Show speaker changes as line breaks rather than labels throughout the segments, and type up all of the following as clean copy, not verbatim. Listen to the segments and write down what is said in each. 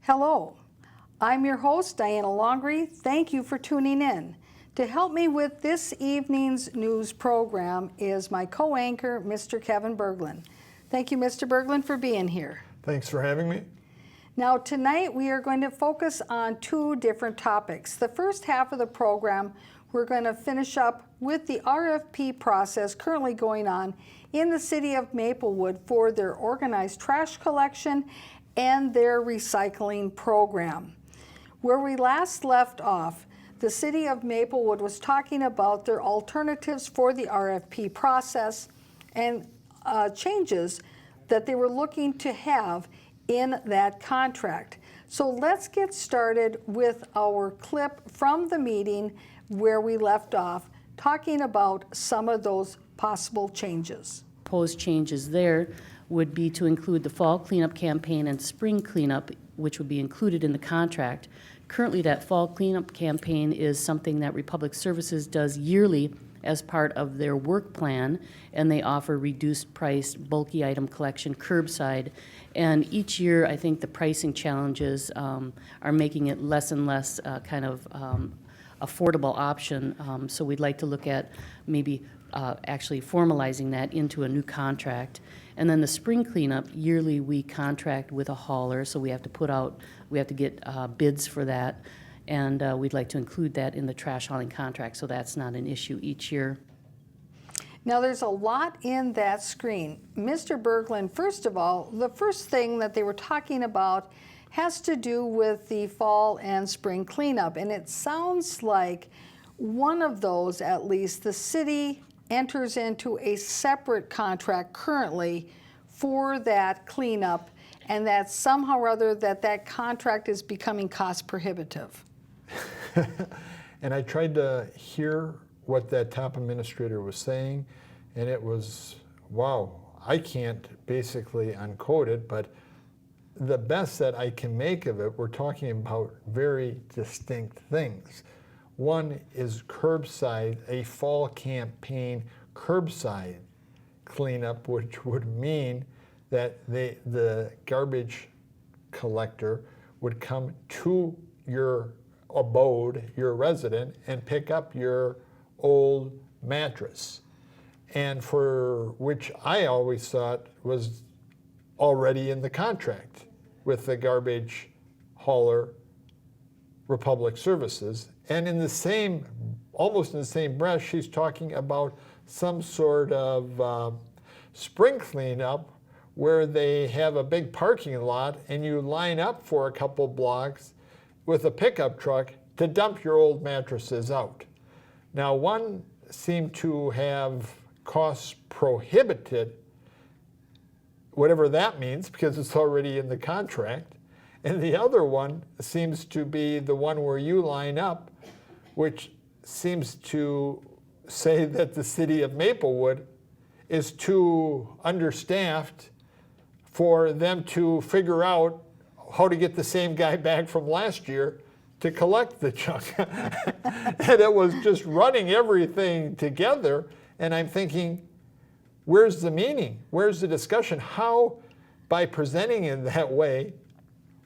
Hello, I'm your host, Diana Longry. Thank you for tuning in. To help me with this evening's news program is my co-anchor, Mr. Kevin Berglund. Thank you, Mr. Berglund, for being here.
Thanks for having me.
Now, tonight we are going to focus on two different topics. The first half of the program, we're going to finish up with the RFP process currently going on in the city of Maplewood for their organized trash collection and their recycling program. Where we last left off, the city of Maplewood was talking about their alternatives for the RFP process and changes that they were looking to have in that contract. So let's get started with our clip from the meeting where we left off, talking about some of those possible changes.
Proposed changes there would be to include the fall cleanup campaign and spring cleanup, which would be included in the contract. Currently, that fall cleanup campaign is something that Republic Services does yearly as part of their work plan, and they offer reduced price bulky item collection curbside. And each year, I think the pricing challenges are making it less and less affordable option. So we'd like to look at maybe actually formalizing that into a new contract. And then the spring cleanup, yearly we contract with a hauler, so we have to get bids for that. And we'd like to include that in the trash hauling contract, so that's not an issue each year.
Now, there's a lot in that screen. Mr. Berglund, first of all, the first thing that they were talking about has to do with the fall and spring cleanup. And it sounds like one of those, at least, the city enters into a separate contract currently for that cleanup, and that somehow or other that contract is becoming cost prohibitive.
And I tried to hear what that top administrator was saying, and it was, wow, I can't basically uncode it, but the best that I can make of it, we're talking about very distinct things. One is curbside, a fall campaign curbside cleanup, which would mean that the garbage collector would come to your abode, your resident, and pick up your old mattress. And for which I always thought was already in the contract with the garbage hauler, Republic Services. And in the same, almost in the same breath, she's talking about some sort of spring cleanup where they have a big parking lot and you line up for a couple blocks with a pickup truck to dump your old mattresses out. Now, one seemed to have costs prohibited, whatever that means, because it's already in the contract. And the other one seems to be the one where you line up, which seems to say that the city of Maplewood is too understaffed for them to figure out how to get the same guy back from last year to collect the junk. And it was just running everything together. And I'm thinking, where's the meaning? Where's the discussion? How, by presenting in that way,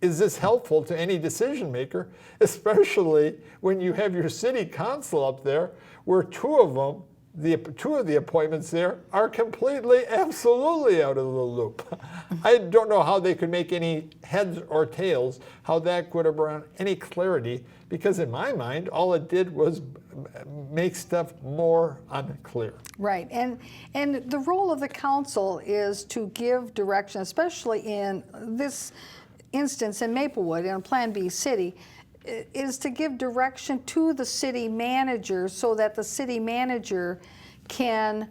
is this helpful to any decision maker, especially when you have your city council up there, where two of the appointments there are completely, absolutely out of the loop. I don't know how they could make any heads or tails, how that could have brought any clarity, because in my mind, all it did was make stuff more unclear.
Right, and the role of the council is to give direction, especially in this instance in Maplewood, in Plan B city, is to give direction to the city manager so that the city manager can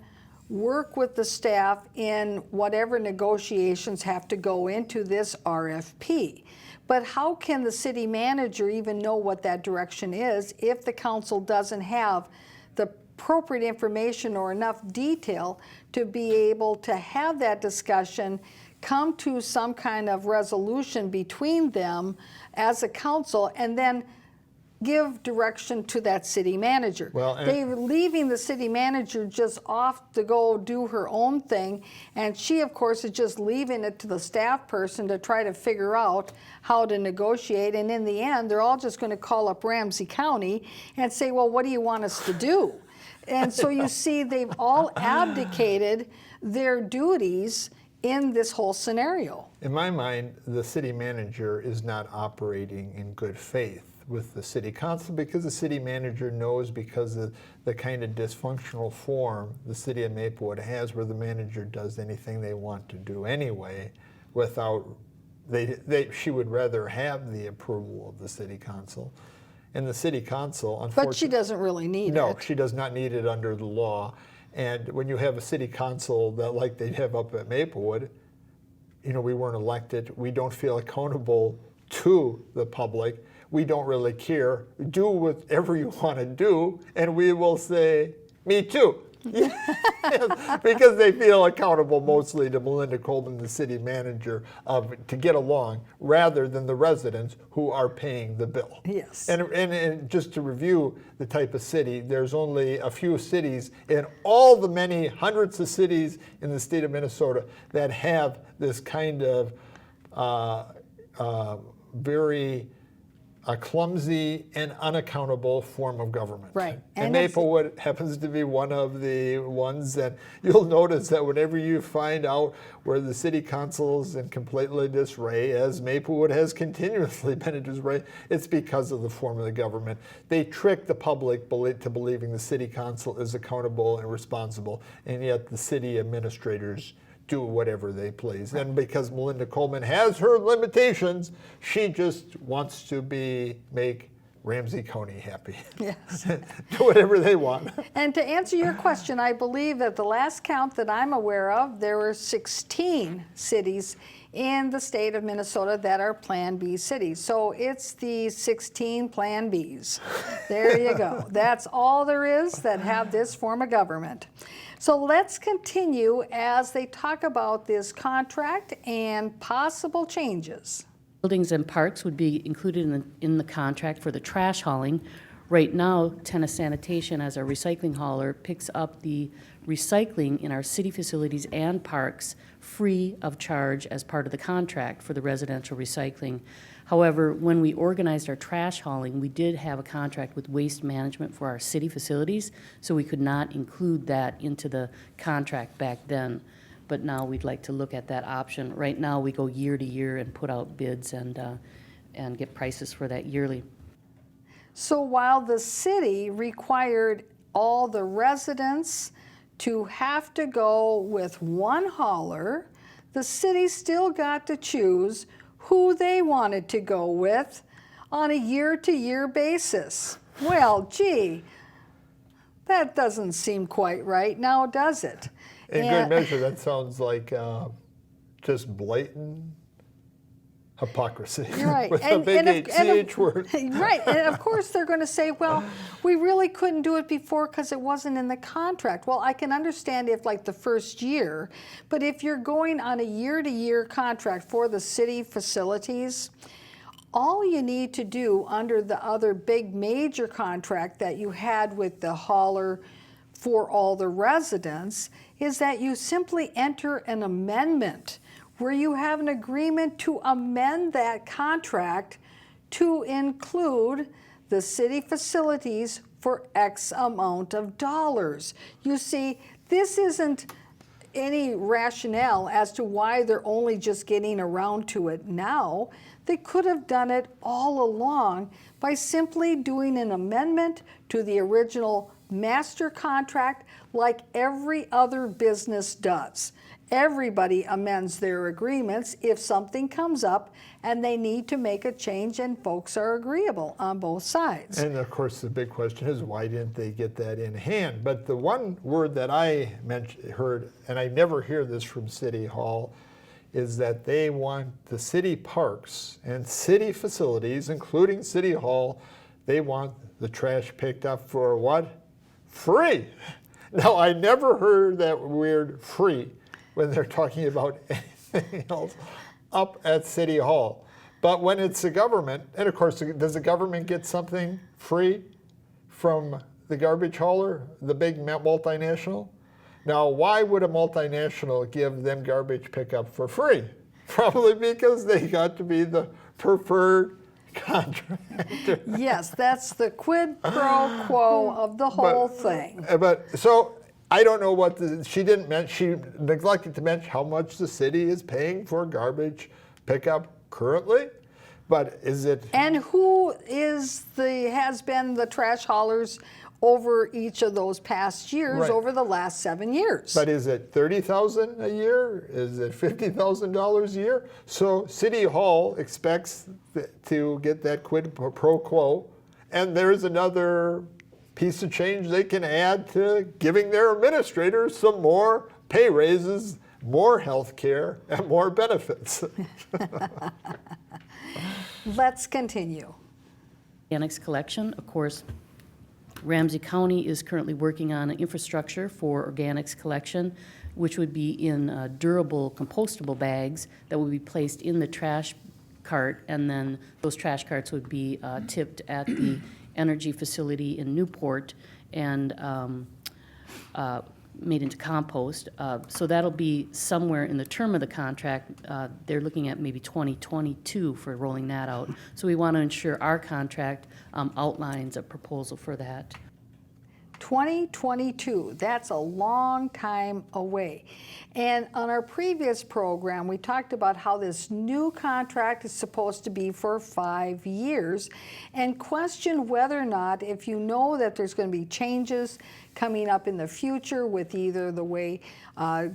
work with the staff in whatever negotiations have to go into this RFP. But how can the city manager even know what that direction is if the council doesn't have the appropriate information or enough detail to be able to have that discussion, come to some kind of resolution between them as a council, and then give direction to that city manager.
Well, and-
They're leaving the city manager just off to go do her own thing, and she, of course, is just leaving it to the staff person to try to figure out how to negotiate, and in the end, they're all just going to call up Ramsey County and say, well, what do you want us to do? And so you see, they've all abdicated their duties in this whole scenario.
In my mind, the city manager is not operating in good faith with the city council, because the city manager knows, because of the kind of dysfunctional form the city of Maplewood has, where the manager does anything they want to do anyway without, she would rather have the approval of the city council. And the city council, unfortunately,
But she doesn't really need it.
no, she does not need it under the law. And when you have a city council that, like they have up at Maplewood, you know, we weren't elected, we don't feel accountable to the public, we don't really care, do whatever you want to do, and we will say, me too. Because they feel accountable mostly to Melinda Coleman, the city manager, to get along, rather than the residents who are paying the bill.
Yes.
And just to review the type of city, there's only a few cities in all the many hundreds of cities in the state of Minnesota that have this kind of very clumsy and unaccountable form of government.
Right.
And
it's-
Maplewood happens to be one of the ones that you'll notice that whenever you find out where the city council is in completely disarray, as Maplewood has continuously been in disarray, it's because of the form of the government. They trick the public to believing the city council is accountable and responsible, and yet the city administrators do whatever they please. And because Melinda Coleman has her limitations, she just wants to make Ramsey County happy.
Yes.
Do whatever they want.
And to answer your question, I believe that the last count that I'm aware of, there were 16 cities in the state of Minnesota that are Plan B cities. So it's the 16 Plan Bs. There you go. That's all there is that have this form of government. So let's continue as they talk about this contract and possible changes.
Buildings and parks would be included in the contract for the trash hauling. Right now, Tennis Sanitation, as our recycling hauler, picks up the recycling in our city facilities and parks free of charge as part of the contract for the residential recycling. However, when we organized our trash hauling, we did have a contract with Waste Management for our city facilities, so we could not include that into the contract back then. But now we'd like to look at that option. Right now, we go year to year and put out bids and get prices for that yearly.
So while the city required all the residents to have to go with one hauler, the city still got to choose who they wanted to go with on a year-to-year basis. Well, gee, that doesn't seem quite right now, does it?
In good measure, that sounds like just blatant hypocrisy.
You're right.
With a big CH word.
Right, and of course they're going to say, well, we really couldn't do it before because it wasn't in the contract. Well, I can understand if like the first year, but if you're going on a year-to-year contract for the city facilities, all you need to do under the other big major contract that you had with the hauler for all the residents is that you simply enter an amendment where you have an agreement to amend that contract to include the city facilities for X amount of dollars. You see, this isn't any rationale as to why they're only just getting around to it now. They could have done it all along by simply doing an amendment to the original master contract like every other business does. Everybody amends their agreements if something comes up and they need to make a change and folks are agreeable on both sides.
And of course, the big question is, why didn't they get that in hand? But the one word that I heard, and I never hear this from City Hall, is that they want the city parks and city facilities, including City Hall, they want the trash picked up for what? Free. Now, I never heard that word free when they're talking about anything else up at City Hall. But when it's the government, and of course, does the government get something free from the garbage hauler, the big multinational? Now, why would a multinational give them garbage pickup for free? Probably because they got to be the preferred contractor.
Yes, that's the quid pro quo of the whole thing.
But so I don't know what she didn't mention. She neglected to mention how much the city is paying for garbage pickup currently. But is it?
And who has been the trash haulers over each of those past years,
Right.
over the last 7 years?
But is it $30,000 a year? Is it $50,000 a year? So City Hall expects to get that quid pro quo, and there's another piece of change they can add to giving their administrators some more pay raises, more health care, and more benefits.
Let's continue.
Organics collection, of course, Ramsey County is currently working on an infrastructure for organics collection, which would be in durable compostable bags that would be placed in the trash cart, and then those trash carts would be tipped at the energy facility in Newport and made into compost. So that'll be somewhere in the term of the contract. They're looking at maybe 2022 for rolling that out. So we want to ensure our contract outlines a proposal for that.
2022, that's a long time away. And on our previous program, we talked about how this new contract is supposed to be for 5 years and questioned whether or not, if you know that there's going to be changes coming up in the future with either the way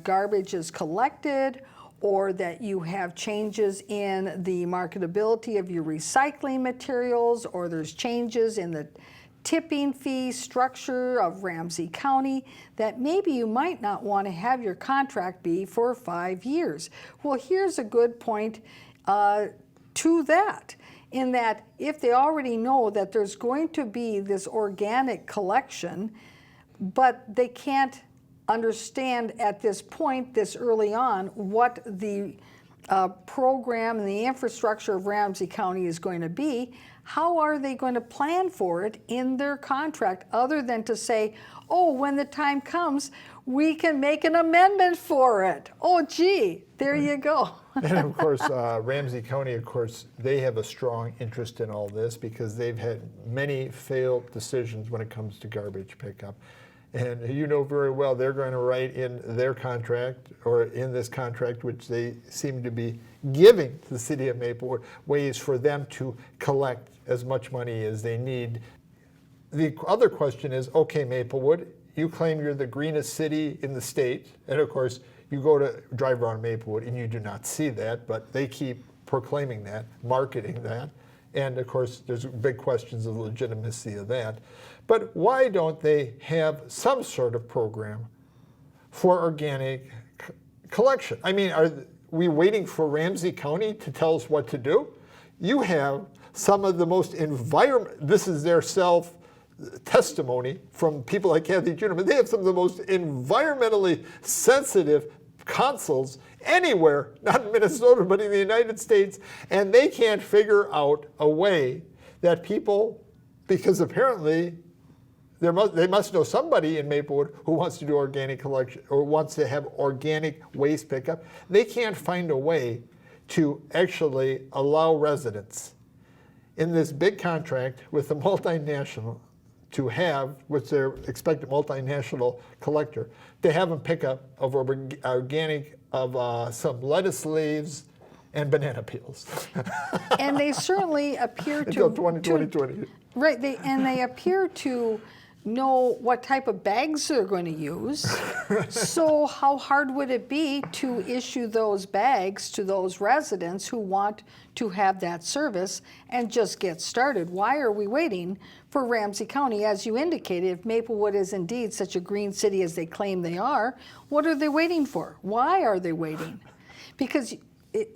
garbage is collected or that you have changes in the marketability of your recycling materials, or there's changes in the tipping fee structure of Ramsey County, that maybe you might not want to have your contract be for 5 years. Well, here's a good point to that, in that if they already know that there's going to be this organic collection, but they can't understand at this point, this early on, what the program and the infrastructure of Ramsey County is going to be, how are they going to plan for it in their contract other than to say, oh, when the time comes, we can make an amendment for it. Oh, gee, there you go.
And of course, Ramsey County, of course, they have a strong interest in all this because they've had many failed decisions when it comes to garbage pickup. And you know very well they're going to write in their contract, or in this contract, which they seem to be giving to the city of Maplewood, ways for them to collect as much money as they need. The other question is, okay, Maplewood, you claim you're the greenest city in the state, and of course, you go to drive around Maplewood and you do not see that, but they keep proclaiming that, marketing that. And of course, there's big questions of legitimacy of that. But why don't they have some sort of program for organic collection? I mean, are we waiting for Ramsey County to tell us what to do? You have some of the most this is their self-testimony from people like Kathy Junior, but they have some of the most environmentally sensitive consuls anywhere, not in Minnesota, but in the United States, and they can't figure out a way that people, because apparently they must know somebody in Maplewood who wants to do organic collection or wants to have organic waste pickup. They can't find a way to actually allow residents in this big contract with the multinational to have, with their expected multinational collector, to have them pick up of organic of some lettuce leaves and banana peels.
And they certainly appear to...
Until 2020.
Right, they appear to know what type of bags they're going to use. So how hard would it be to issue those bags to those residents who want to have that service and just get started? Why are we waiting for Ramsey County? As you indicated, if Maplewood is indeed such a green city as they claim they are, what are they waiting for? Why are they waiting? Because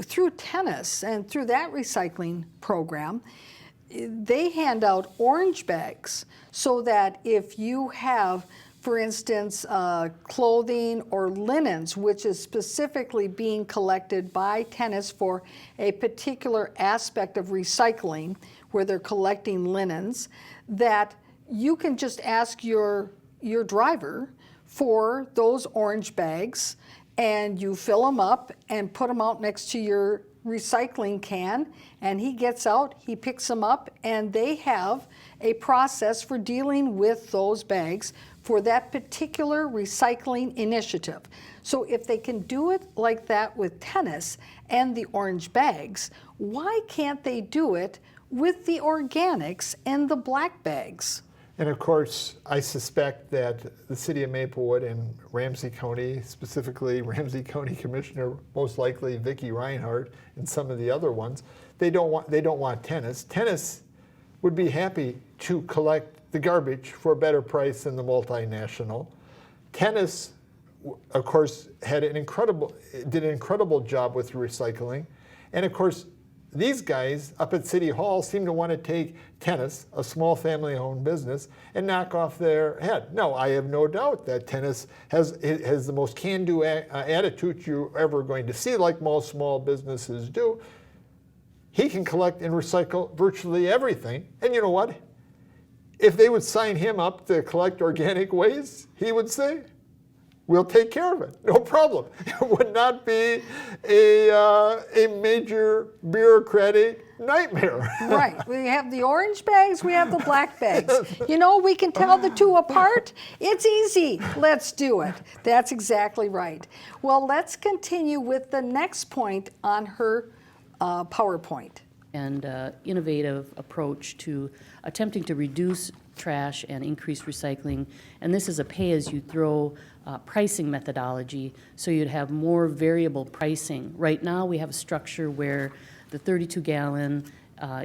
through tennis and through that recycling program, they hand out orange bags so that if you have for instance, clothing or linens, which is specifically being collected by tennis for a particular aspect of recycling, where they're collecting linens, that you can just ask your driver for those orange bags, and you fill them up and put them out next to your recycling can, and he gets out, he picks them up, and they have a process for dealing with those bags for that particular recycling initiative. So if they can do it like that with tennis and the orange bags, why can't they do it with the organics and the black bags?
And of course, I suspect that the city of Maplewood and Ramsey County, specifically Ramsey County Commissioner, most likely Vicki Reinhardt, and some of the other ones, they don't want tennis. Tennis would be happy to collect the garbage for a better price than the multinational. Tennis, of course, did an incredible job with recycling, and of course, these guys up at City Hall seem to want to take tennis, a small family-owned business, and knock off their head. No, I have no doubt that tennis has the most can-do attitude you're ever going to see, like most small businesses do. He can collect and recycle virtually everything. And you know what? If they would sign him up to collect organic waste, he would say, we'll take care of it, no problem. It would not be a major bureaucratic nightmare.
Right, we have the orange bags, we have the black bags. You know, we can tell the two apart. It's easy, let's do it. That's exactly right. Well, let's continue with the next point on her PowerPoint.
And innovative approach to attempting to reduce trash and increase recycling. And this is a pay-as-you-throw pricing methodology, so you'd have more variable pricing. Right now, we have a structure where the 32-gallon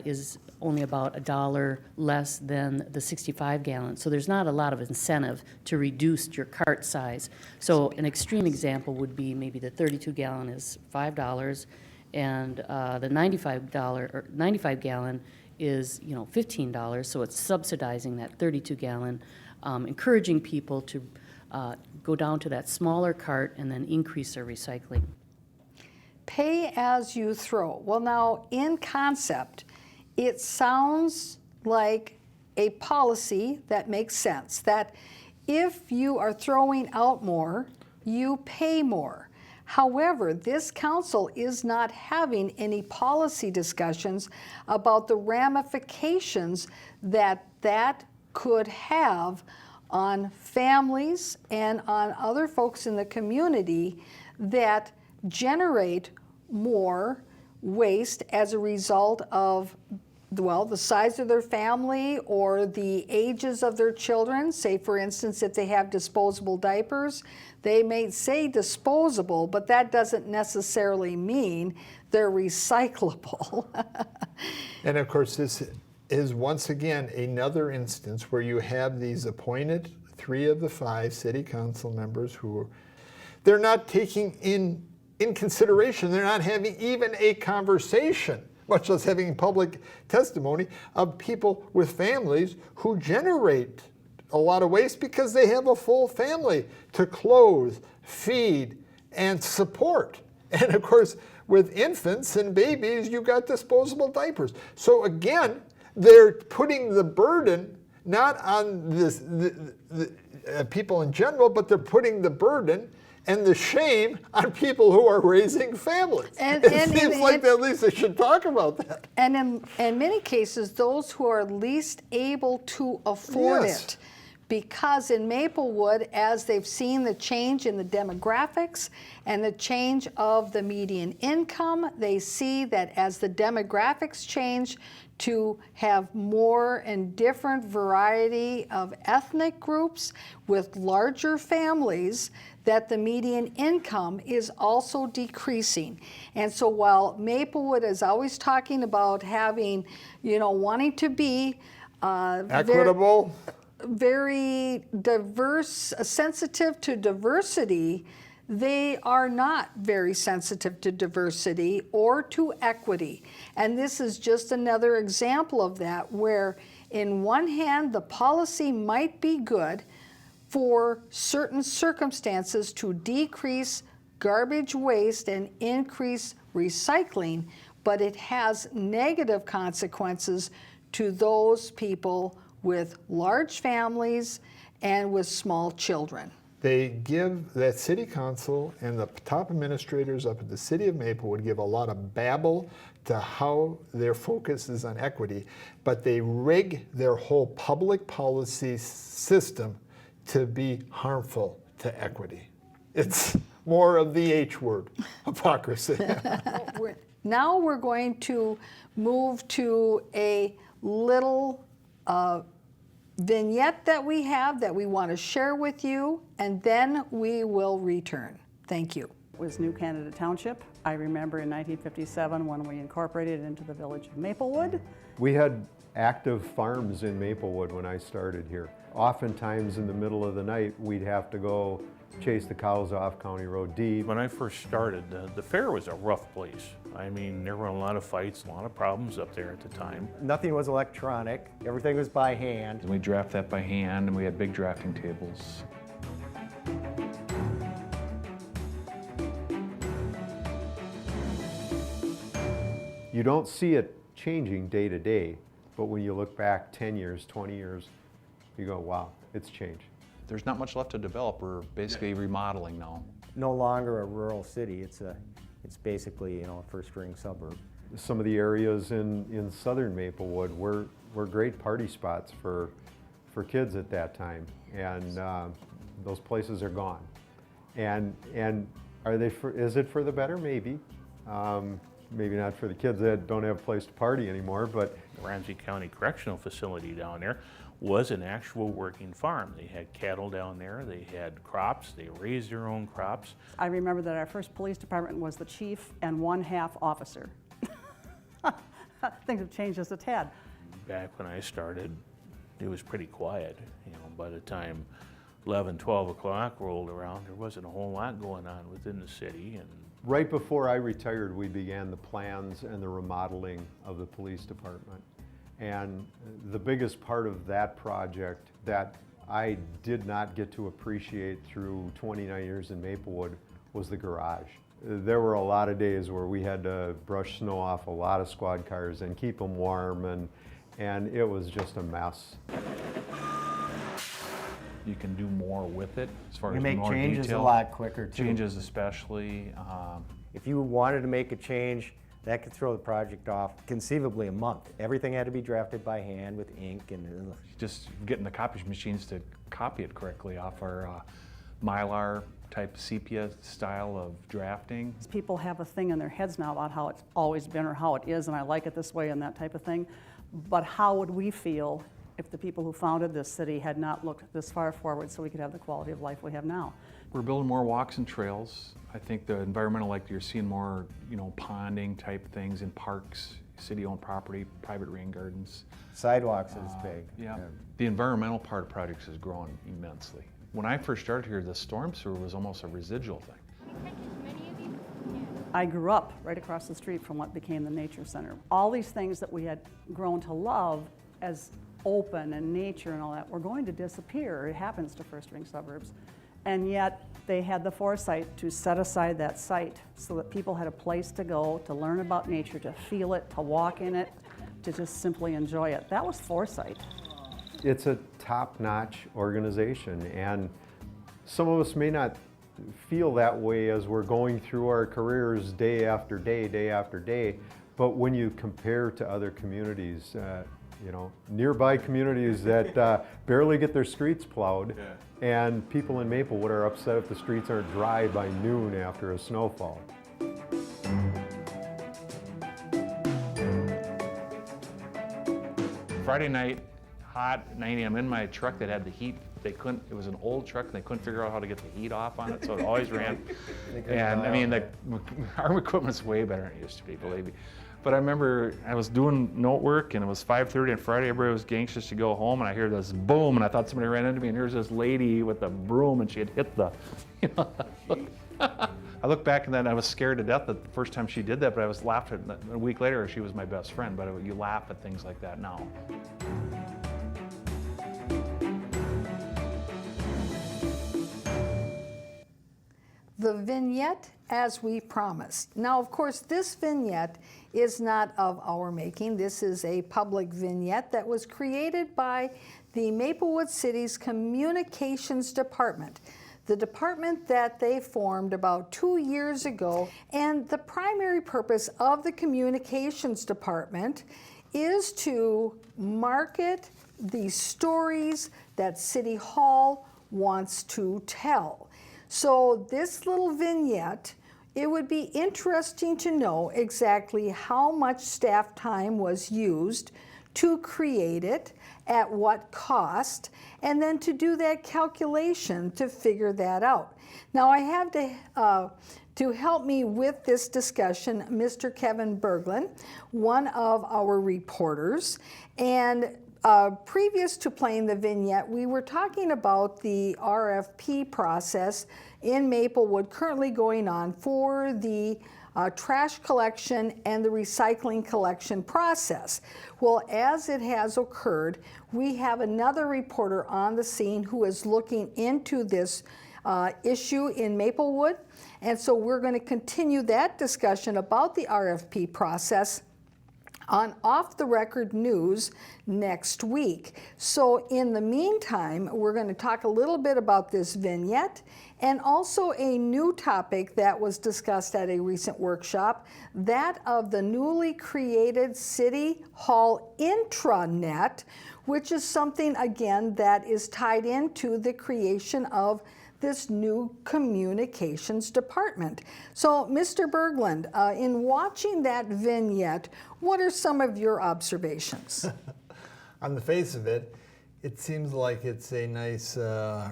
is only about $1 less than the 65-gallon. So there's not a lot of incentive to reduce your cart size. So an extreme example would be maybe the 32-gallon is $5, and the 95-gallon is, $15. So it's subsidizing that 32-gallon, encouraging people to go down to that smaller cart and then increase their recycling.
Pay as you throw. Well, now, in concept, it sounds like a policy that makes sense, that if you are throwing out more, you pay more. However, this council is not having any policy discussions about the ramifications that that could have on families and on other folks in the community that generate more waste as a result of, well, the size of their family or the ages of their children. Say, for instance, if they have disposable diapers, they may say disposable, but that doesn't necessarily mean they're recyclable.
And of course, this is once again another instance where you have these appointed 3 of the 5 city council members who they're not taking in consideration, they're not having even a conversation, much less having public testimony of people with families who generate a lot of waste because they have a full family to clothe, feed, and support. And of course, with infants and babies, you've got disposable diapers. So again, they're putting the burden not on the people in general, but they're putting the burden and the shame on people who are raising families. It seems like at least they should talk about that. And
in many cases, those who are least able to afford it. Because in Maplewood, as they've seen the change in the demographics and the change of the median income, they see that as the demographics change to have more and different variety of ethnic groups with larger families, that the median income is also decreasing. And so while Maplewood is always talking about having, wanting to be
equitable,
very diverse, sensitive to diversity, they are not very sensitive to diversity or to equity. And this is just another example of that, where in one hand the policy might be good for certain circumstances to decrease garbage waste and increase recycling, but it has negative consequences to those people with large families and with small children.
They give, that city council and the top administrators up at the city of Maplewood give a lot of babble to how their focus is on equity, but they rig their whole public policy system to be harmful to equity. It's more of the H word, hypocrisy.
Now we're going to move to a little vignette that we have that we want to share with you, and then we will return. Thank you.
It was New Canada Township. I remember in 1957 when we incorporated it into the village of Maplewood.
We had active farms in Maplewood when I started here. Oftentimes in the middle of the night, we'd have to go chase the cows off County Road D.
When I first started, the fair was a rough place. I mean, there were a lot of fights, a lot of problems up there at the time.
Nothing was electronic. Everything was by hand.
We draft that by hand, and we had big drafting tables.
You don't see it changing day to day, but when you look back 10 years, 20 years, you go, wow, it's changed.
There's not much left to develop. We're basically remodeling now.
No longer a rural city. It's basically, a first-ring suburb.
Some of the areas in southern Maplewood were great party spots for kids at that time, and those places are gone. And are they is it for the better? Maybe. Maybe not for the kids that don't have a place to party anymore, but
The Ramsey County Correctional Facility down there was an actual working farm. They had cattle down there, they had crops, they raised their own crops.
I remember that our first police department was the chief and 1/2 officer. Things have changed just a tad.
Back when I started, it was pretty quiet. By the time 11, 12 o'clock rolled around, there wasn't a whole lot going on within the city. And
right before I retired, we began the plans and the remodeling of the police department. And the biggest part of that project that I did not get to appreciate through 29 years in Maplewood was the garage. There were a lot of days where we had to brush snow off a lot of squad cars and keep them warm, and it was just a mess.
You can do more with it as far
You
as
make
more
changes
detail.
a lot quicker, too.
Changes especially.
If you wanted to make a change, that could throw the project off conceivably a month. Everything had to be drafted by hand with ink and
Just getting the copy machines to copy it correctly off our Mylar type sepia style of drafting.
People have a thing in their heads now about how it's always been or how it is, and I like it this way and that type of thing. But how would we feel if the people who founded this city had not looked this far forward so we could have the quality of life we have now?
We're building more walks and trails. I think the environmental, like you're seeing more, ponding type things in parks, city-owned property, private rain gardens.
sidewalks is big.
Yeah. The environmental part of projects has grown immensely. When I first started here, the storm sewer was almost a residual thing.
I grew up right across the street from what became the Nature Center. All these things that we had grown to love as open and nature and all that were going to disappear. It happens to first-ring suburbs. And yet they had the foresight to set aside that site so that people had a place to go, to learn about nature, to feel it, to walk in it, to just simply enjoy it. That was foresight.
It's a top-notch organization, and some of us may not feel that way as we're going through our careers day after day, but when you compare to other communities, nearby communities that barely get their streets plowed, and people in Maplewood are upset if the streets aren't dry by noon after a snowfall.
Friday night, hot, 9 a.m. in my truck that had the heat. It was an old truck and they couldn't figure out how to get the heat off on it, so it always ran. And I mean, our equipment's way better than it used to be, believe me. But I remember I was doing note work and it was 5:30 on Friday, everybody was anxious to go home, and I hear this boom and I thought somebody ran into me, and here's this lady with a broom and she had hit the, I look back and then I was scared to death the first time she did that, but I was laughing. A week later, she was my best friend, but you laugh at things like that now.
the vignette as we promised. Now, of course, this vignette is not of our making. This is a public vignette that was created by the Maplewood City's Communications Department, the department that they formed about 2 years ago. And the primary purpose of the Communications Department is to market the stories that City Hall wants to tell. So this little vignette, it would be interesting to know exactly how much staff time was used to create it, at what cost, and then to do that calculation to figure that out. Now I have to help me with this discussion, Mr. Kevin Berglund, one of our reporters. And previous to playing the vignette, we were talking about the RFP process in Maplewood currently going on for the trash collection and the recycling collection process. Well, as it has occurred, we have another reporter on the scene who is looking into this issue in Maplewood. And so we're going to continue that discussion about the RFP process on Off the Record News next week. So in the meantime, we're going to talk a little bit about this vignette and also a new topic that was discussed at a recent workshop, that of the newly created City Hall Intranet, which is something, again, that is tied into the creation of this new communications department. So, Mr. Berglund, in watching that vignette, what are some of your observations?
On the face of it, it seems like it's a nice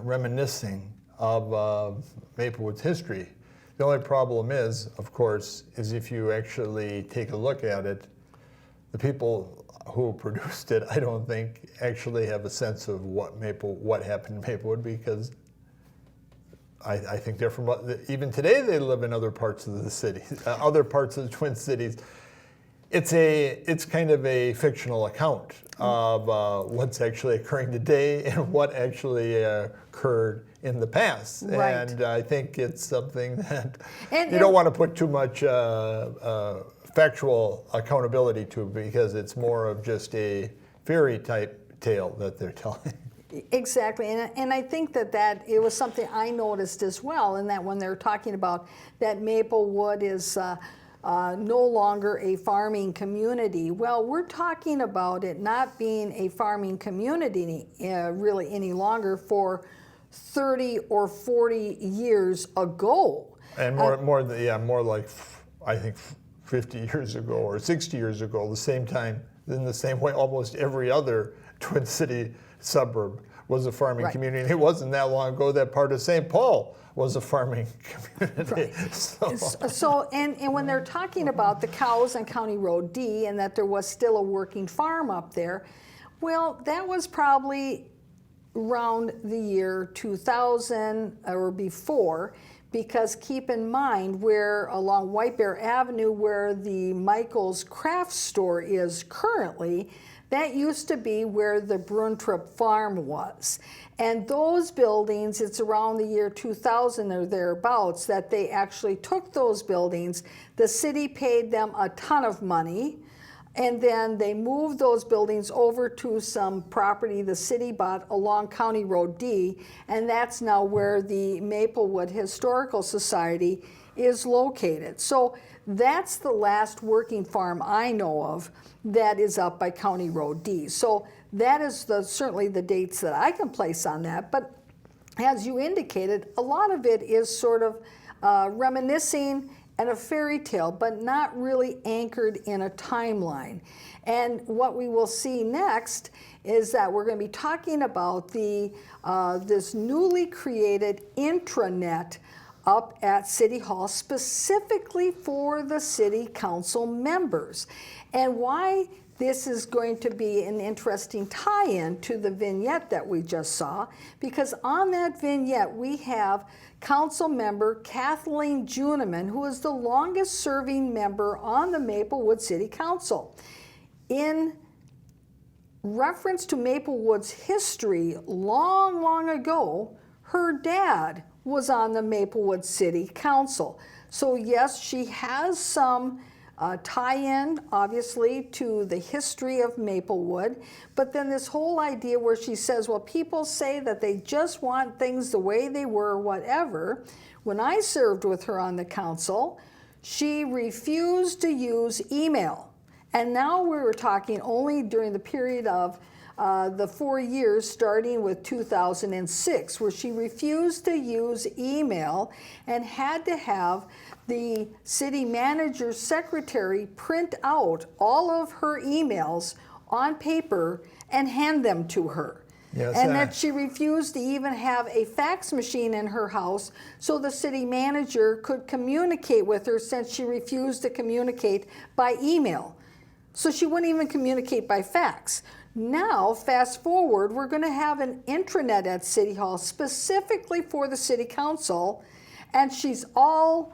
reminiscing of Maplewood's history. The only problem is, of course, is if you actually take a look at it, the people who produced it, I don't think actually have a sense of what happened in Maplewood, because I think they're from, even today they live in other parts of the city, other parts of the Twin Cities. It's kind of a fictional account of what's actually occurring today and what actually occurred in the past.
Right.
And I think it's something that you don't want to put too much factual accountability to, because it's more of just a fairy type tale that they're telling.
Exactly, and I think that it was something I noticed as well, and that when they're talking about that Maplewood is no longer a farming community, well, we're talking about it not being a farming community really any longer for 30 or 40 years ago.
And more like, I think, 50 years ago or 60 years ago, the same time, in the same way almost every other Twin City suburb was a farming community. It wasn't that long ago that part of St. Paul was a farming community.
Right. So when they're talking about the cows on County Road D and that there was still a working farm up there, well, that was probably around the year 2000 or before, because keep in mind where along White Bear Avenue where the Michael's Craft Store is currently, that used to be where the Bruntrip Farm was. And those buildings, it's around the year 2000 or thereabouts that they actually took those buildings. The city paid them a ton of money, and then they moved those buildings over to some property the city bought along County Road D, and that's now where the Maplewood Historical Society is located. So that's the last working farm I know of that is up by County Road D. So that is certainly the dates that I can place on that. But as you indicated, a lot of it is sort of reminiscing and a fairy tale, but not really anchored in a timeline. And what we will see next is that we're going to be talking about this newly created intranet up at City Hall specifically for the city council members. And why this is going to be an interesting tie-in to the vignette that we just saw, because on that vignette we have council member Kathleen Juniman, who is the longest serving member on the Maplewood City Council. In reference to Maplewood's history long, long ago, her dad was on the Maplewood City Council. So yes, she has some tie-in, obviously, to the history of Maplewood, but then this whole idea where she says, well, people say that they just want things the way they were, whatever. When I served with her on the council, she refused to use email. And now we were talking only during the period of the 4 years starting with 2006, where she refused to use email and had to have the city manager's secretary print out all of her emails on paper and hand them to her.
Yes,
and that she refused to even have a fax machine in her house so the city manager could communicate with her, since she refused to communicate by email. So she wouldn't even communicate by fax. Now, fast forward, we're going to have an intranet at City Hall specifically for the City Council, and she's all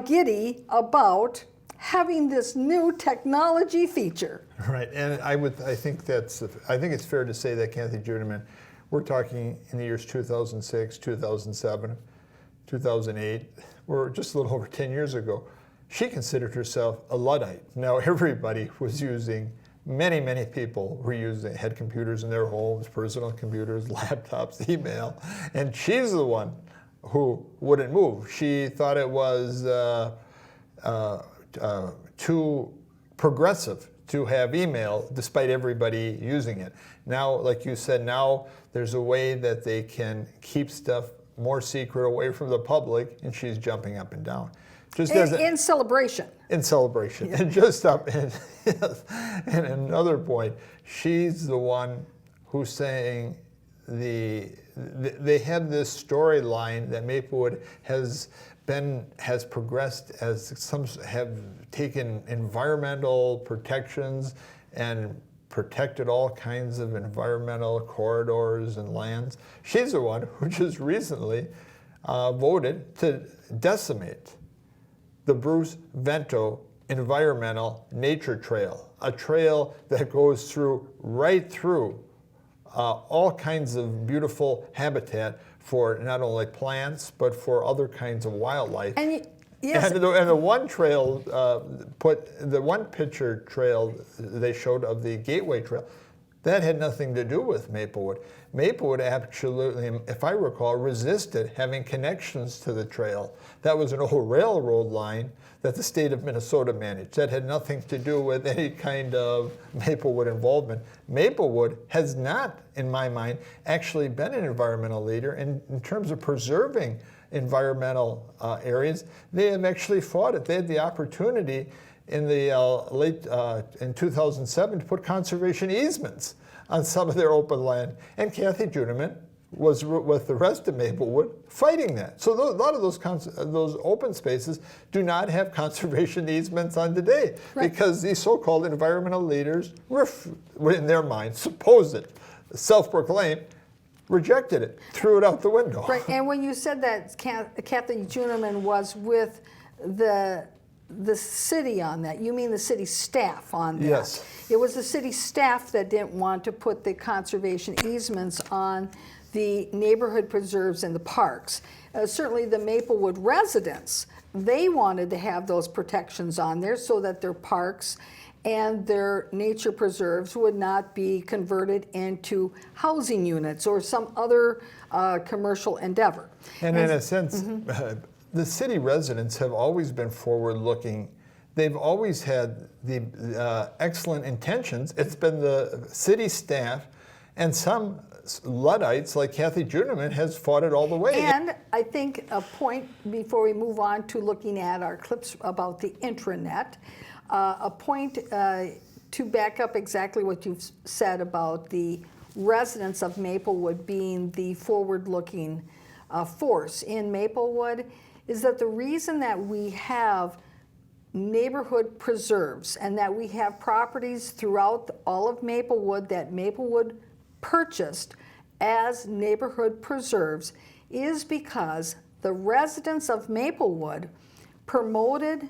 giddy about having this new technology feature.
Right, and I think it's fair to say that Kathy Judeman, we're talking in the years 2006, 2007, 2008, or just a little over 10 years ago. She considered herself a Luddite. Now everybody was using, many people had computers in their homes, personal computers, laptops, email, and she's the one who wouldn't move. She thought it was too progressive to have email despite everybody using it. Now, like you said, now there's a way that they can keep stuff more secret away from the public, and she's jumping up and down. Just
in celebration.
In celebration. Yeah. And just up, and another point, she's the one who's saying they have this storyline that Maplewood has progressed as some have taken environmental protections and protected all kinds of environmental corridors and lands. She's the one who just recently voted to decimate the Bruce Vento Environmental Nature Trail, a trail that goes right through all kinds of beautiful habitat for not only plants, but for other kinds of wildlife.
And yes.
And the one trail, the one picture trail they showed of the Gateway Trail, that had nothing to do with Maplewood. Maplewood absolutely, if I recall, resisted having connections to the trail. That was an old railroad line that the state of Minnesota managed. That had nothing to do with any kind of Maplewood involvement. Maplewood has not, in my mind, actually been an environmental leader in terms of preserving environmental areas. They have actually fought it. They had the opportunity in the in 2007 to put conservation easements on some of their open land, and Kathy Judeman was with the rest of Maplewood fighting that. So a lot of those open spaces do not have conservation easements on today, right, because these so-called environmental leaders were in their mind, supposed, self-proclaimed, rejected it, threw it out the window.
Right, and when you said that Kathy Juneman was with the city on that, you mean the city staff on that?
Yes.
It was the city staff that didn't want to put the conservation easements on the neighborhood preserves and the parks. Certainly the Maplewood residents, they wanted to have those protections on there so that their parks and their nature preserves would not be converted into housing units or some other commercial endeavor.
And in a sense, the city residents have always been forward-looking. They've always had the excellent intentions. It's been the city staff and some Luddites like Kathy Juneman has fought it all the way.
And I think a point before we move on to looking at our clips about the intranet, a point to back up exactly what you've said about the residents of Maplewood being the forward-looking force in Maplewood is that the reason that we have neighborhood preserves and that we have properties throughout all of Maplewood that Maplewood purchased as neighborhood preserves is because the residents of Maplewood promoted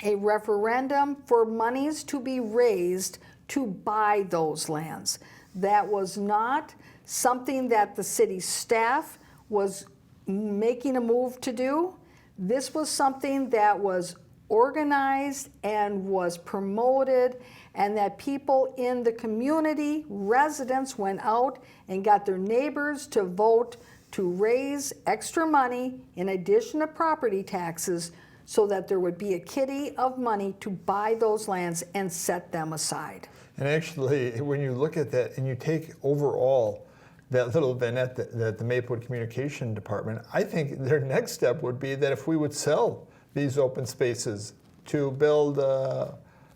a referendum for monies to be raised to buy those lands. That was not something that the city staff was making a move to do. This was something that was organized and was promoted, and that people in the community, residents, went out and got their neighbors to vote to raise extra money in addition to property taxes so that there would be a kitty of money to buy those lands and set them aside.
And actually, when you look at that and you take overall that little vignette that the Maplewood Communication Department, I think their next step would be that if we would sell these open spaces to build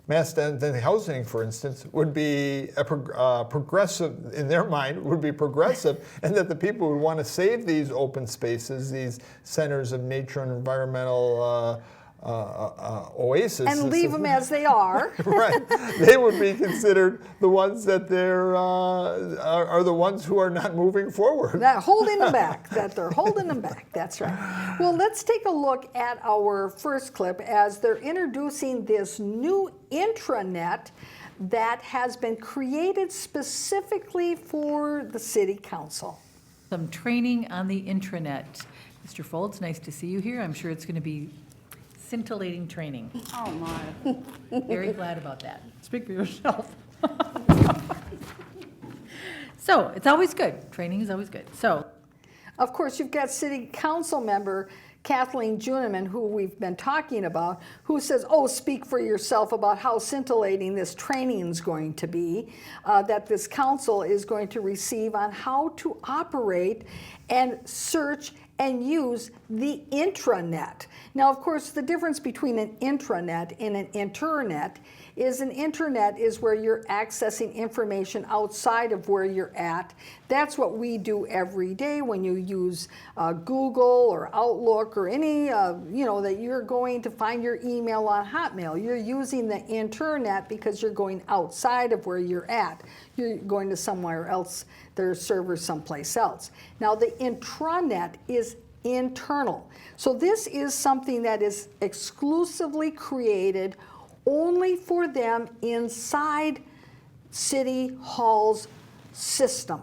mass density housing, for instance, would be a progressive, in their mind, would be progressive, and that the people would want to save these open spaces, these centers of nature and environmental oasis.
And leave them as they are.
Right. They would be considered the ones that are the ones who are not moving forward.
Not holding them back, that they're holding them back, that's right. Well, let's take a look at our first clip as they're introducing this new intranet that has been created specifically for the City Council.
Some training on the intranet. Mr. Folds, nice to see you here. I'm sure it's going to be scintillating training.
Oh, my.
Very glad about that. Speak for yourself. So it's always good. Training is always good. So,
Of course, you've got City Council member Kathleen Juniman, who we've been talking about, who says, oh, speak for yourself about how scintillating this training is going to be, that this council is going to receive on how to operate and search and use the intranet. Now, of course, the difference between an intranet and an internet is an internet is where you're accessing information outside of where you're at. That's what we do every day when you use Google or Outlook or any, that you're going to find your email on Hotmail. You're using the internet because you're going outside of where you're at. You're going to somewhere else, their server someplace else. Now, the intranet is internal. So this is something that is exclusively created only for them inside City Hall's system.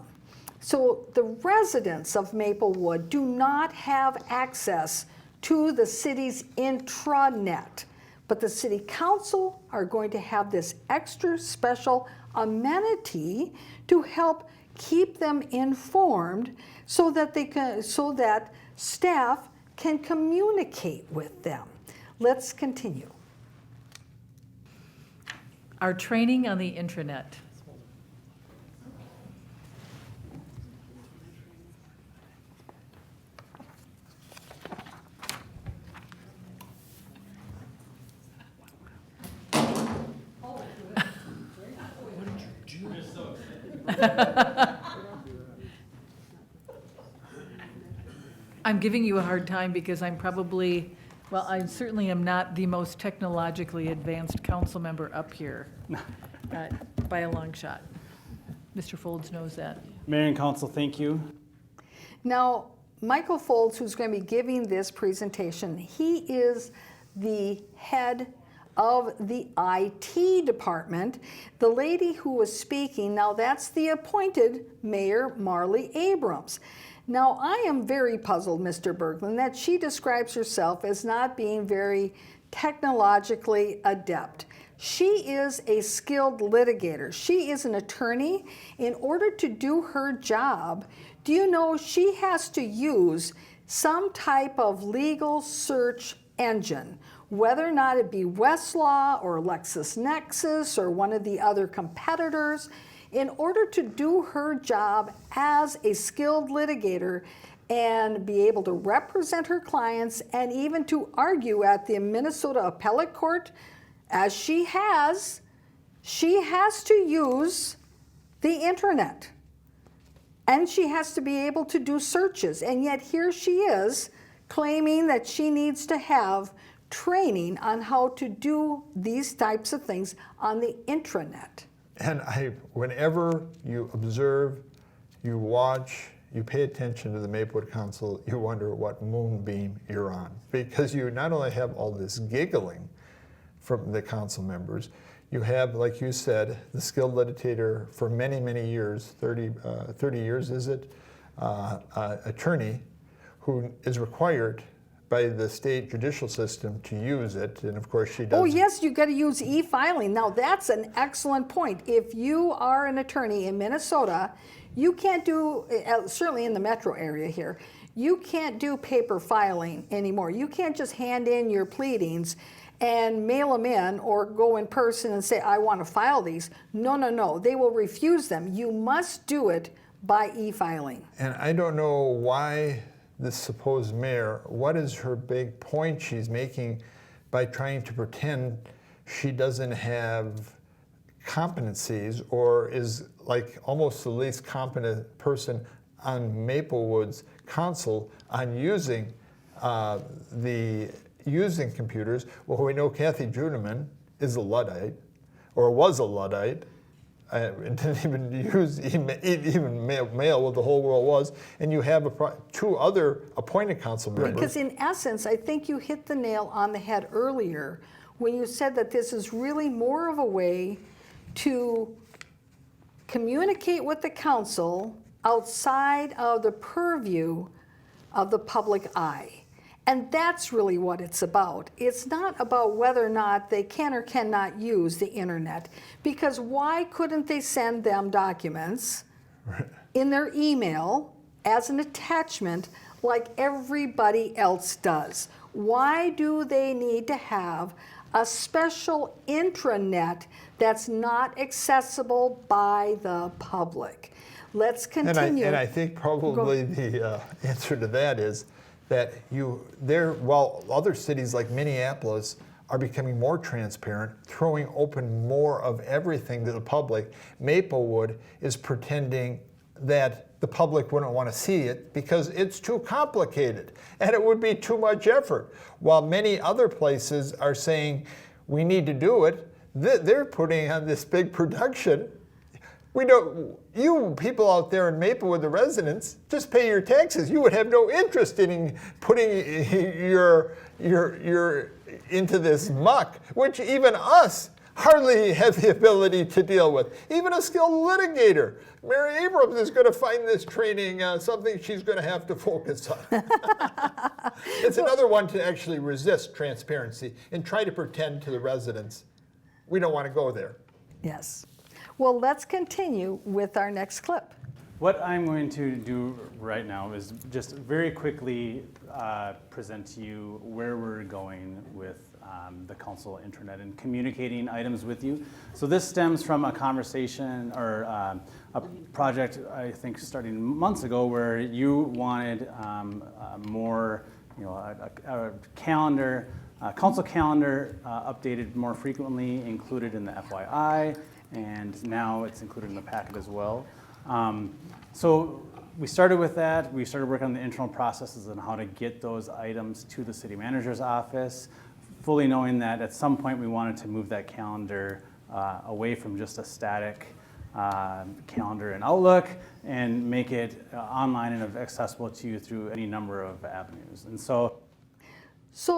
So the residents of Maplewood do not have access to the city's intranet, but the City Council are going to have this extra special amenity to help keep them informed so that staff can communicate with them. Let's continue.
our training on the intranet. I'm giving you a hard time because I'm probably, well, I certainly am not the most technologically advanced council member up here, by a long shot. Mr. Folds knows that.
Mayor and council, thank you.
Now, Michael Folds, who's going to be giving this presentation, he is the head of the IT department. The lady who was speaking, now that's the appointed Mayor Marley Abrams. Now, I am very puzzled, Mr. Berglund, that she describes herself as not being very technologically adept. She is a skilled litigator. She is an attorney. In order to do her job, do you know she has to use some type of legal search engine, whether or not it be Westlaw or LexisNexis or one of the other competitors, in order to do her job as a skilled litigator and be able to represent her clients and even to argue at the Minnesota Appellate Court, as she has to use the internet. And she has to be able to do searches. And yet here she is claiming that she needs to have training on how to do these types of things on the intranet.
And whenever you observe, you watch, you pay attention to the Maplewood Council, you wonder what moonbeam you're on. Because you not only have all this giggling from the council members, you have, like you said, the skilled litigator for many, many years, 30 years is it, attorney, who is required by the state judicial system to use it, and of course she does.
Oh, yes, you got to use e-filing. Now, that's an excellent point. If you are an attorney in Minnesota, you can't do, certainly in the metro area here, you can't do paper filing anymore. You can't just hand in your pleadings and mail them in or go in person and say, I want to file these. No, no, no. They will refuse them. You must do it by e-filing.
And I don't know why this supposed mayor, what is her big point she's making by trying to pretend she doesn't have competencies or is like almost the least competent person on Maplewood's council on using using computers? Well, we know Kathy Judeman is a Luddite, or was a Luddite. It didn't even use even mail what the whole world was, and you have two other appointed council members.
Because in essence, I think you hit the nail on the head earlier when you said that this is really more of a way to communicate with the council outside of the purview of the public eye. And that's really what it's about. It's not about whether or not they can or cannot use the internet, because why couldn't they send them documents in their email as an attachment like everybody else does? Why do they need to have a special intranet that's not accessible by the public? Let's continue.
And I think probably the answer to that is that while other cities like Minneapolis are becoming more transparent, throwing open more of everything to the public, Maplewood is pretending that the public wouldn't want to see it because it's too complicated and it would be too much effort. While many other places are saying we need to do it, they're putting on this big production. You people out there in Maplewood, the residents, just pay your taxes. You would have no interest in putting your into this muck, which even us hardly have the ability to deal with. Even a skilled litigator. Mary Abrams is going to find this training something she's going to have to focus on. It's another one to actually resist transparency and try to pretend to the residents we don't want to go there.
Yes. Well, let's continue with our next clip.
What I'm going to do right now is just very quickly present to you where we're going with the council intranet and communicating items with you. So this stems from a conversation or a project, I think, starting months ago, where you wanted more, a calendar, council calendar updated more frequently, included in the FYI. And now it's included in the packet as well. So we started with that. We started working on the internal processes and how to get those items to the city manager's office, fully knowing that at some point we wanted to move that calendar away from just a static calendar in Outlook and make it online and accessible to you through any number of avenues. And so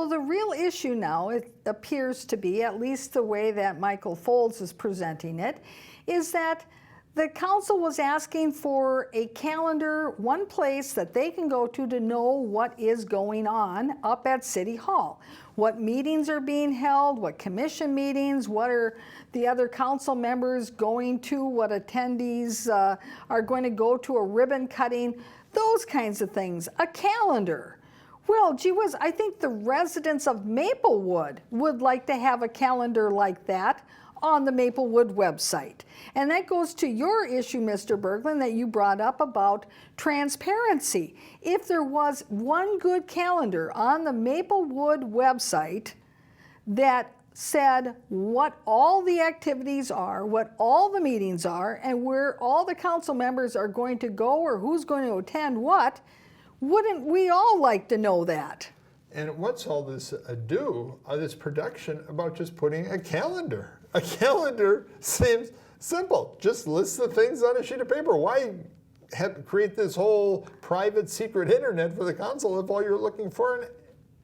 the real issue now, it appears to be, at least the way that Michael Folds is presenting it, is that the council was asking for a calendar, one place that they can go to know what is going on up at City Hall. What meetings are being held, what commission meetings, what are the other council members going to, what attendees are going to go to, a ribbon cutting, those kinds of things, a calendar. Well, gee whiz, I think the residents of Maplewood would like to have a calendar like that on the Maplewood website. And that goes to your issue, Mr. Berglund, that you brought up about transparency. If there was one good calendar on the Maplewood website that said what all the activities are, what all the meetings are, and where all the council members are going to go or who's going to attend what, wouldn't we all like to know that?
And what's all this this production about just putting a calendar? A calendar seems simple. Just list the things on a sheet of paper. Why create this whole private secret internet for the council if all you're looking for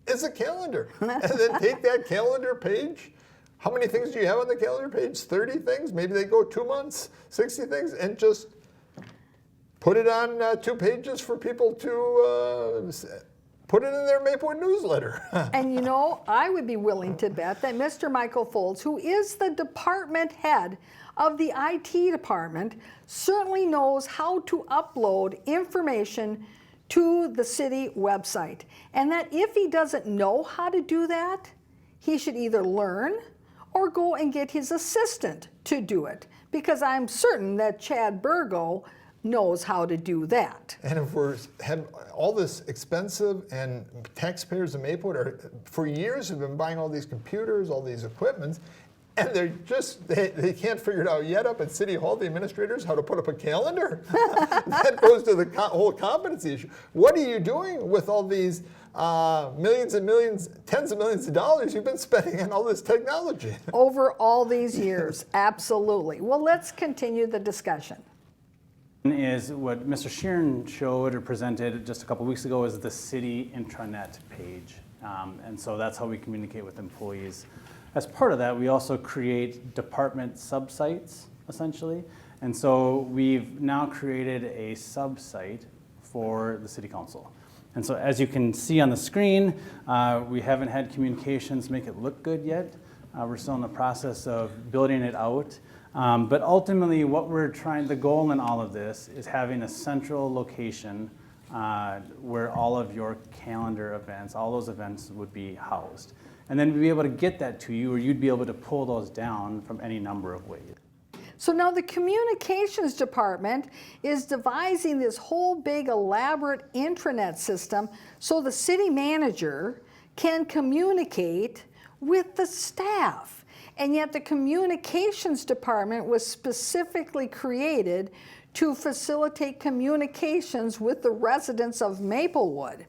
is a calendar? And then take that calendar page. How many things do you have on the calendar page? 30 things? Maybe they go 2 months, 60 things, and just put it on 2 pages for people to put it in their Maplewood newsletter.
And you know, I would be willing to bet that Mr. Michael Folds, who is the department head of the IT department, certainly knows how to upload information to the city website. And that if he doesn't know how to do that, he should either learn or go and get his assistant to do it. Because I'm certain that Chad Burgo knows how to do that.
And if we're have all this expensive, and taxpayers in Maplewood are for years have been buying all these computers, all these equipments, and they can't figure it out yet up at City Hall, the administrators, how to put up a calendar. That goes to the whole competency issue. What are you doing with all these millions and millions, tens of millions of dollars you've been spending on all this technology?
Over all these years, absolutely. Well, let's continue the discussion.
Is what Mr. Sheeran showed or presented just a couple weeks ago is the city intranet page. And so that's how we communicate with employees. As part of that, we also create department subsites, essentially. And so we've now created a subsite for the city council. And so as you can see on the screen, we haven't had communications make it look good yet. We're still in the process of building it out. But ultimately, what we're trying, the goal in all of this is having a central location where all of your calendar events, all those events would be housed. And then we'd be able to get that to you, or you'd be able to pull those down from any number of ways.
So now the communications department is devising this whole big elaborate intranet system so the city manager can communicate with the staff. And yet the communications department was specifically created to facilitate communications with the residents of Maplewood.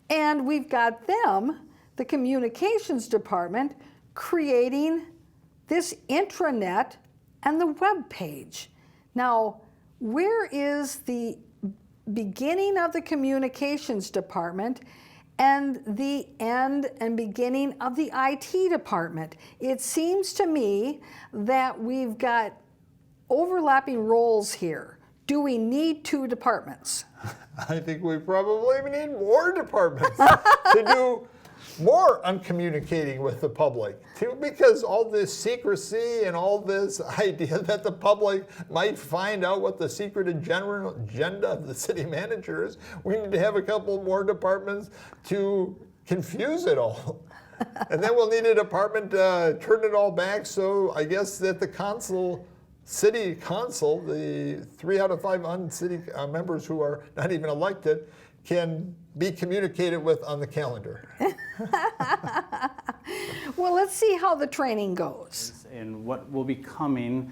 And we've got them, the communications department, creating this intranet and the web page. Now, where is the beginning of the communications department and the end and beginning of the IT department? It seems to me that we've got overlapping roles here. Do we need two departments?
I think we probably need more departments to do more on communicating with the public, too, because all this secrecy and all this idea that the public might find out what the secret agenda of the city manager is, we need to have a couple more departments to confuse it all. And then we'll need a department to turn it all back, so I guess that the city council, the 3 out of 5 city members who are not even elected, can be communicated with on the calendar.
Well, let's see how the training goes.
And what will be coming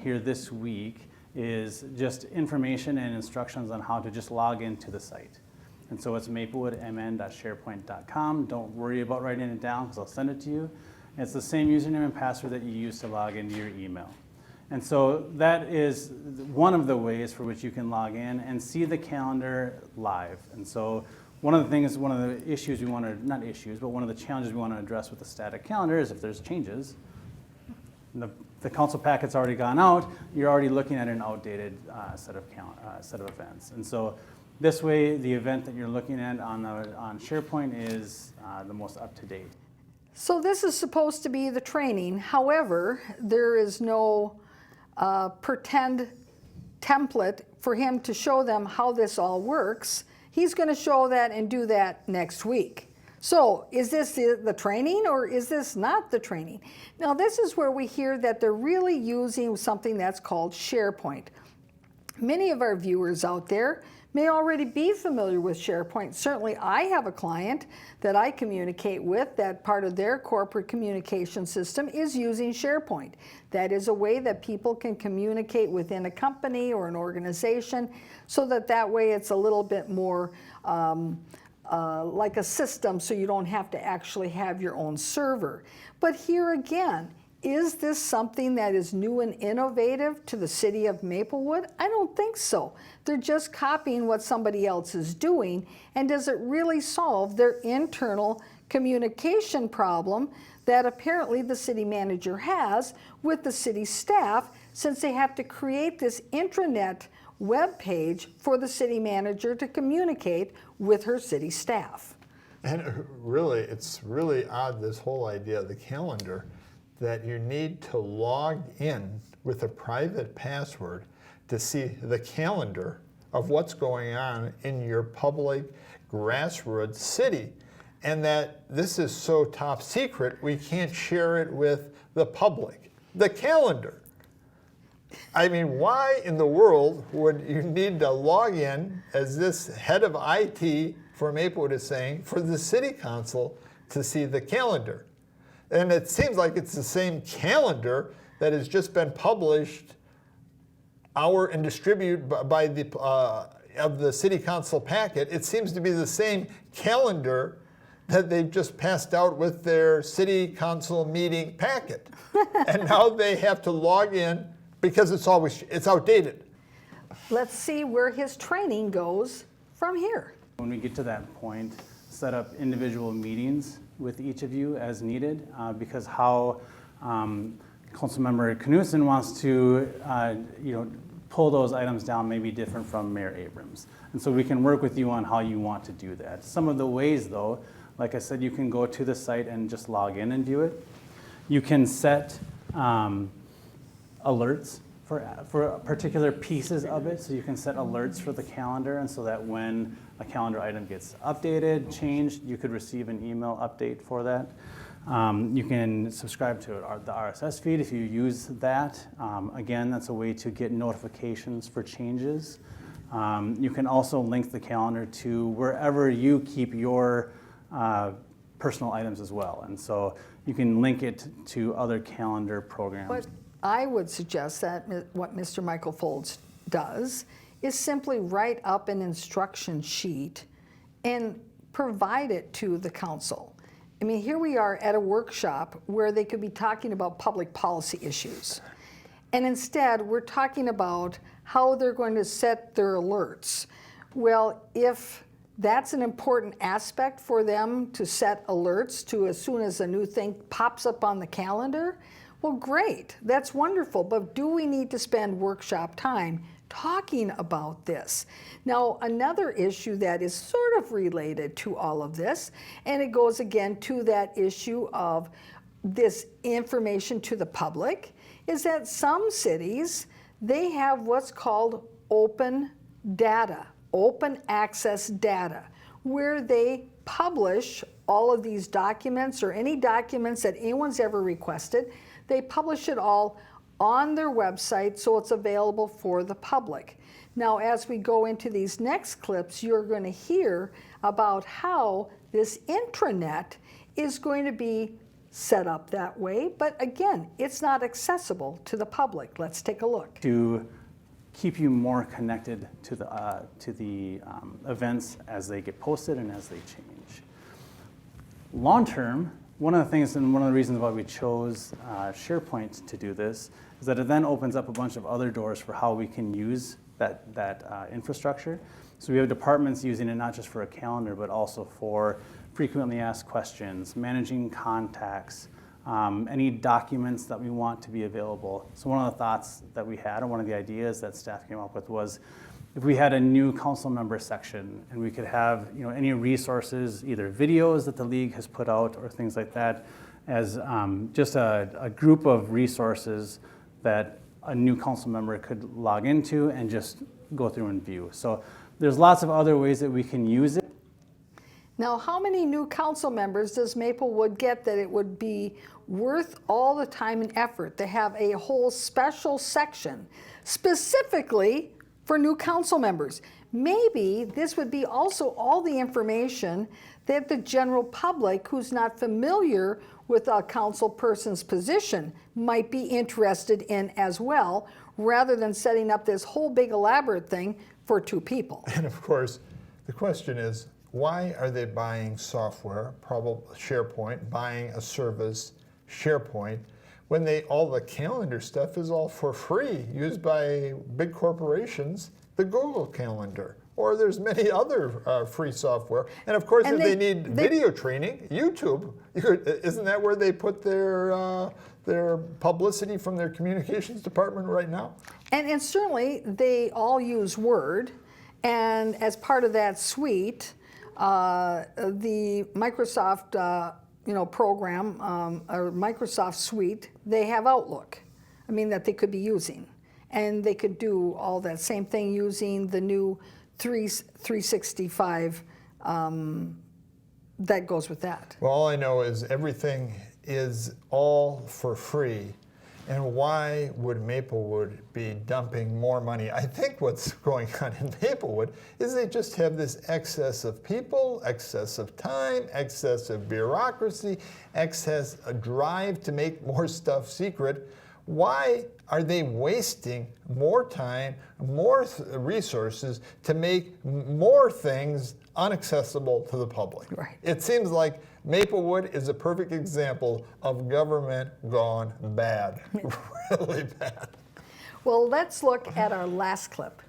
here this week is just information and instructions on how to just log into the site. And so it's maplewoodmn.sharepoint.com. Don't worry about writing it down because I'll send it to you. And it's the same username and password that you use to log into your email. And so that is one of the ways for which you can log in and see the calendar live. And so one of the issues we want to, not issues, but one of the challenges we want to address with the static calendar is if there's changes, the council packet's already gone out, you're already looking at an outdated set of events. And so this way, the event that you're looking at on SharePoint is the most up-to-date.
So this is supposed to be the training. However, there is no pretend template for him to show them how this all works. He's going to show that and do that next week. So is this the training or is this not the training? Now this is where we hear that they're really using something that's called SharePoint. Many of our viewers out there may already be familiar with SharePoint. Certainly I have a client that I communicate with that part of their corporate communication system is using SharePoint. That is a way that people can communicate within a company or an organization so that way it's a little bit more like a system, so you don't have to actually have your own server. But here again, is this something that is new and innovative to the city of Maplewood? I don't think so. They're just copying what somebody else is doing, and does it really solve their internal communication problem that apparently the city manager has with the city staff, since they have to create this intranet webpage for the city manager to communicate with her city staff.
And really, it's really odd, this whole idea of the calendar, that you need to log in with a private password to see the calendar of what's going on in your public grassroots city. And that this is so top secret, we can't share it with the public. The calendar. I mean, why in the world would you need to log in, as this head of IT for Maplewood is saying, for the city council to see the calendar? And it seems like it's the same calendar that has just been published and distributed by the of the city council packet. It seems to be the same calendar that they've just passed out with their city council meeting packet. And now they have to log in because it's outdated.
Let's see where his training goes from here.
When we get to that point, set up individual meetings with each of you as needed, because how Councilmember Knudsen wants to pull those items down may be different from Mayor Abrams. And so we can work with you on how you want to do that. Some of the ways though, like I said, you can go to the site and just log in and do it. You can set alerts for particular pieces of it. So you can set alerts for the calendar, and so that when a calendar item gets updated, changed, you could receive an email update for that. You can subscribe to the RSS feed if you use that. Again, that's a way to get notifications for changes. You can also link the calendar to wherever you keep your personal items as well. And so you can link it to other calendar programs.
But I would suggest that what Mr. Michael Folds does is simply write up an instruction sheet and provide it to the council. I mean, here we are at a workshop where they could be talking about public policy issues. And instead, we're talking about how they're going to set their alerts. Well, if that's an important aspect for them to set alerts to as soon as a new thing pops up on the calendar, well, great, that's wonderful, but do we need to spend workshop time talking about this? Now, another issue that is sort of related to all of this, and it goes again to that issue of this information to the public, is that some cities, they have what's called open data, open access data, where they publish all of these documents or any documents that anyone's ever requested. They publish it all on their website so it's available for the public. Now, as we go into these next clips, you're going to hear about how this intranet is going to be set up that way, but again, it's not accessible to the public. Let's take a look.
To keep you more connected to the events as they get posted and as they change. Long term, one of the things and one of the reasons why we chose SharePoint to do this is that it then opens up a bunch of other doors for how we can use that infrastructure. So we have departments using it not just for a calendar, but also for frequently asked questions, managing contacts, any documents that we want to be available. So one of the thoughts that we had, and one of the ideas that staff came up with was, if we had a new council member section and we could have any resources, either videos that the league has put out or things like that, as just a group of resources that a new council member could log into and just go through and view. So there's lots of other ways that we can use it.
Now, how many new council members does Maplewood get that it would be worth all the time and effort to have a whole special section specifically for new council members? Maybe this would be also all the information that the general public who's not familiar with a council person's position might be interested in as well, rather than setting up this whole big elaborate thing for two people.
And of course, the question is, why are they buying software, probably SharePoint, buying a service, SharePoint, when all the calendar stuff is all for free, used by big corporations, the Google Calendar, or there's many other free software. And of course,
And
if they need video training, YouTube, isn't that where they put their publicity from their communications department right now?
And certainly, they all use Word, and as part of that suite, the Microsoft program, or Microsoft suite, they have Outlook, that they could be using. And they could do all that same thing using the new 365 that goes with that.
Well, all I know is everything is all for free. And why would Maplewood be dumping more money? I think what's going on in Maplewood is they just have this excess of people, excess of time, excess of bureaucracy, excess of drive to make more stuff secret. Why are they wasting more time, more resources to make more things inaccessible to the public?
Right.
It seems like Maplewood is a perfect example of government gone bad, really bad.
Well, let's look at our last clip.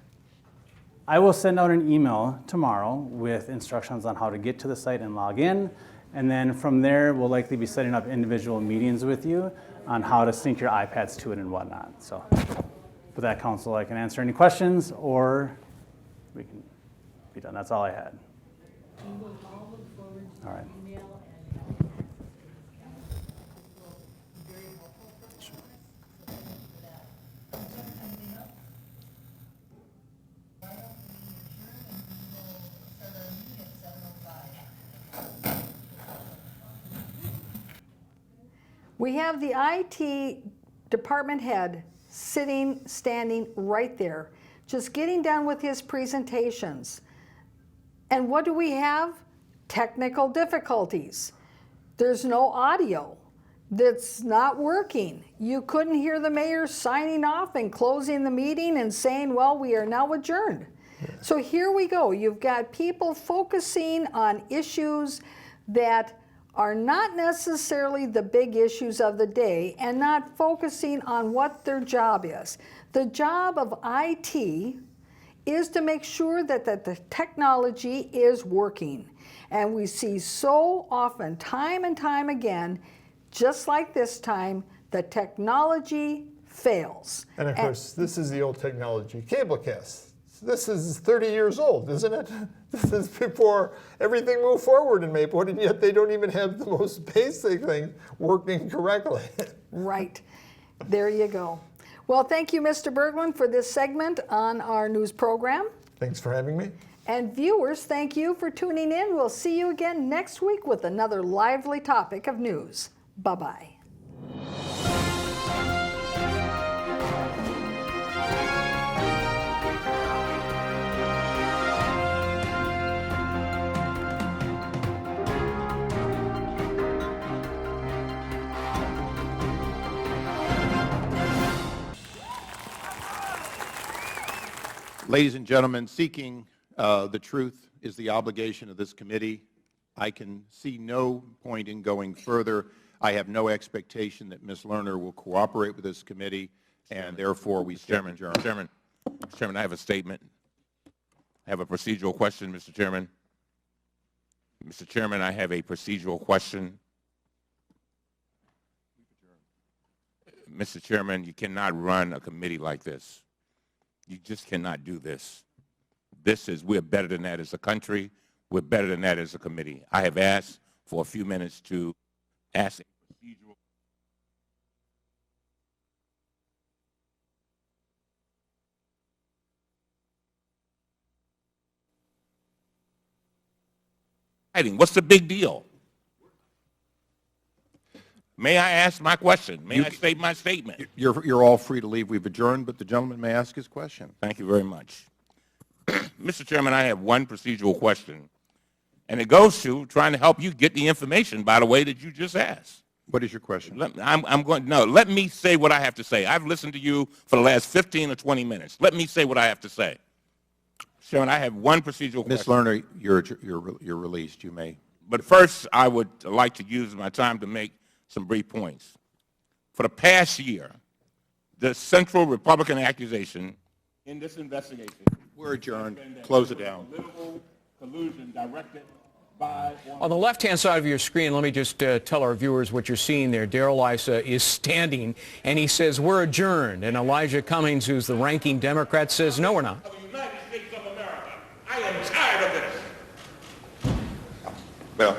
I will send out an email tomorrow with instructions on how to get to the site and log in. And then from there, we'll likely be setting up individual meetings with you on how to sync your iPads to it and whatnot. So with that, Council, I can answer any questions or we can be done. That's all I had. All right.
We have the IT department head standing right there, just getting done with his presentations. And what do we have? Technical difficulties. There's no audio. That's not working. You couldn't hear the mayor signing off and closing the meeting and saying, well, we are now adjourned. Yeah. So here we go. You've got people focusing on issues that are not necessarily the big issues of the day and not focusing on what their job is. The job of IT is to make sure that the technology is working. And we see so often, time and time again, just like this time, the technology fails.
And of course, this is the old technology, cablecast. This is 30 years old, isn't it? This is before everything moved forward in Maplewood, and yet they don't even have the most basic thing working correctly.
Right. There you go. Well, thank you, Mr. Berglund, for this segment on our news program.
Thanks for having me.
And viewers, thank you for tuning in. We'll see you again next week with another lively topic of news. Bye-bye.
Ladies and gentlemen, seeking the truth is the obligation of this committee. I can see no point in going further. I have no expectation that Ms. Lerner will cooperate with this committee, and therefore we stand adjourned. Chairman, I have a statement. I have a procedural question, Mr. Chairman. Mr. Chairman, I have a procedural question. Mr. Chairman, you cannot run a committee like this. You just cannot do this. We're better than that as a country. We're better than that as a committee. I have asked for a few minutes to ask a procedural. What's the big deal? May I ask my question? May I state my statement?
You're all free to leave. We've adjourned, but the gentleman may ask his question.
Thank you very much. Mr. Chairman, I have one procedural question, and it goes to trying to help you get the information, by the way, that you just asked.
What is your question?
Let me say what I have to say. I've listened to you for the last 15 or 20 minutes. Let me say what I have to say. Chairman, I have one procedural question.
Ms. Lerner, you're released. You may.
But first, I would like to use my time to make some brief points. For the past year, the central Republican accusation in this investigation We're adjourned. Close it down.
Collusion directed by.
On the left-hand side of your screen, let me just tell our viewers what you're seeing there. Darrell Issa is standing, and he says, "We're adjourned." And Elijah Cummings, who's the ranking Democrat, says, "No, we're not."
Of the United States of America. I am tired of this.
Well,